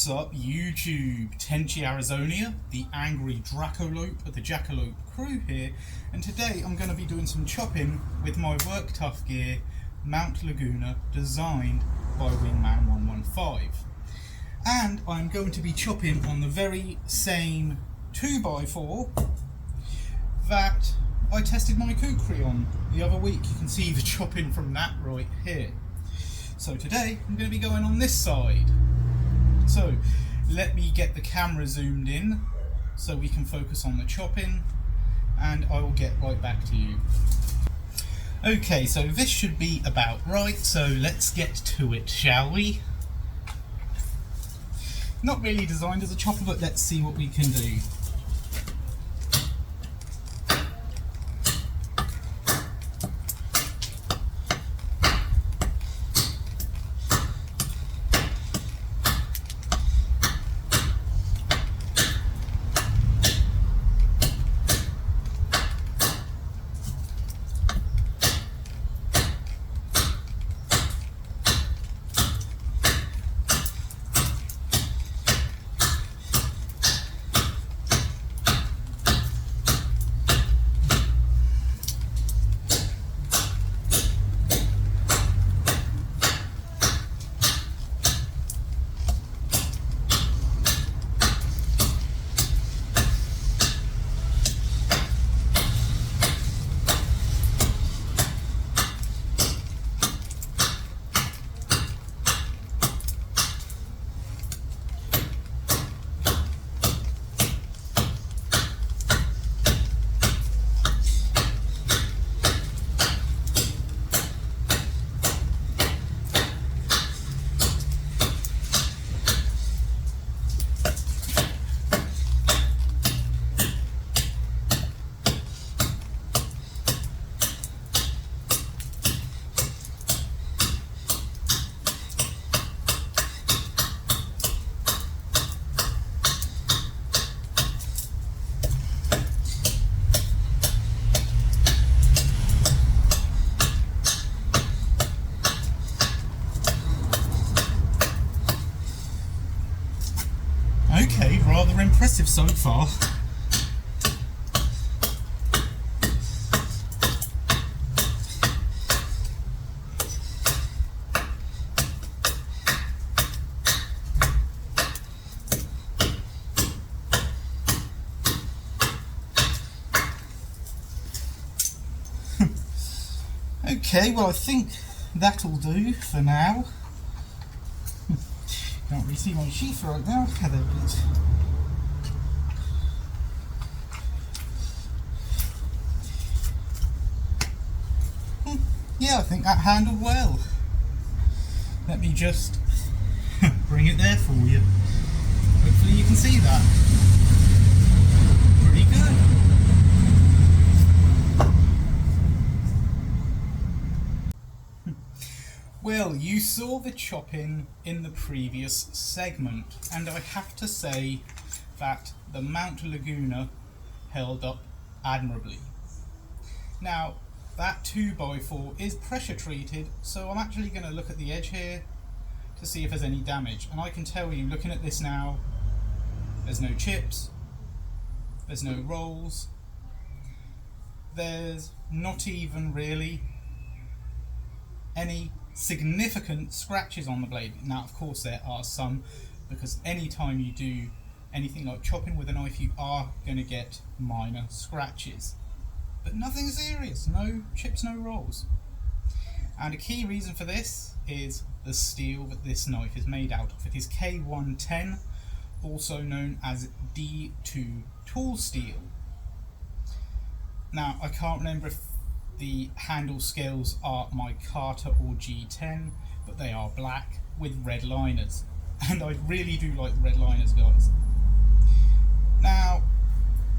What's up YouTube, Tenchi Arizonia, the angry Dracolope of the Jackalopecrew here, and today I'm going to be doing some chopping with my work Tuff gear, Mt Laguna, designed by Wingman 115. And I'm going to be chopping on the very same 2x4 that I tested my kukri on the other week. You can see the chopping from that right here. So today I'm going to be going on this side. So let me get the camera zoomed in so we can focus on the chopping, and I will get right back to you. Okay, so this should be about right, so let's get to it, shall we? Not really designed as a chopper, but let's see what we can do. Okay, rather impressive so far. Okay, well I think that'll do for now. Can't really see my sheath right now. There it is. Yeah, I think that handled well. Let me just bring it there for you. Hopefully you can see that. Pretty good. Well, you saw the chopping in the previous segment, and I have to say that the Mt Laguna held up admirably. Now, that 2x4 is pressure treated, so I'm actually going to look at the edge here to see if there's any damage. And I can tell you, looking at this now, there's no chips, there's no rolls, there's not even really any significant scratches on the blade. Now of course there are some, because any time you do anything like chopping with a knife you are going to get minor scratches, but nothing serious, no chips, no rolls. And a key reason for this is the steel that this knife is made out of. It is K110, also known as D2 tool steel. Now I can't remember if the handle scales are micarta or G10, but they are black with red liners, and I really do like the red liners, guys. Now,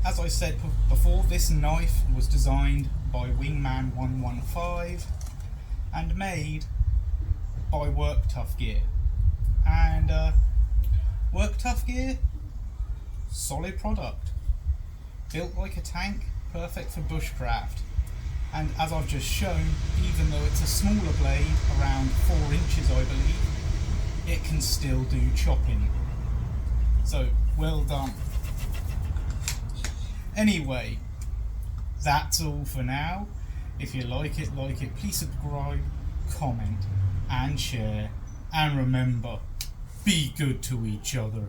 as I said before, this knife was designed by Wingman 115 and made by Work Tuff Gear. And Work Tuff Gear, solid product, built like a tank, perfect for bushcraft. And as I've just shown, even though it's a smaller blade, around 4 inches I believe, it can still do chopping. So, well done. Anyway, that's all for now. If you like it, please subscribe, comment and share. And remember, be good to each other.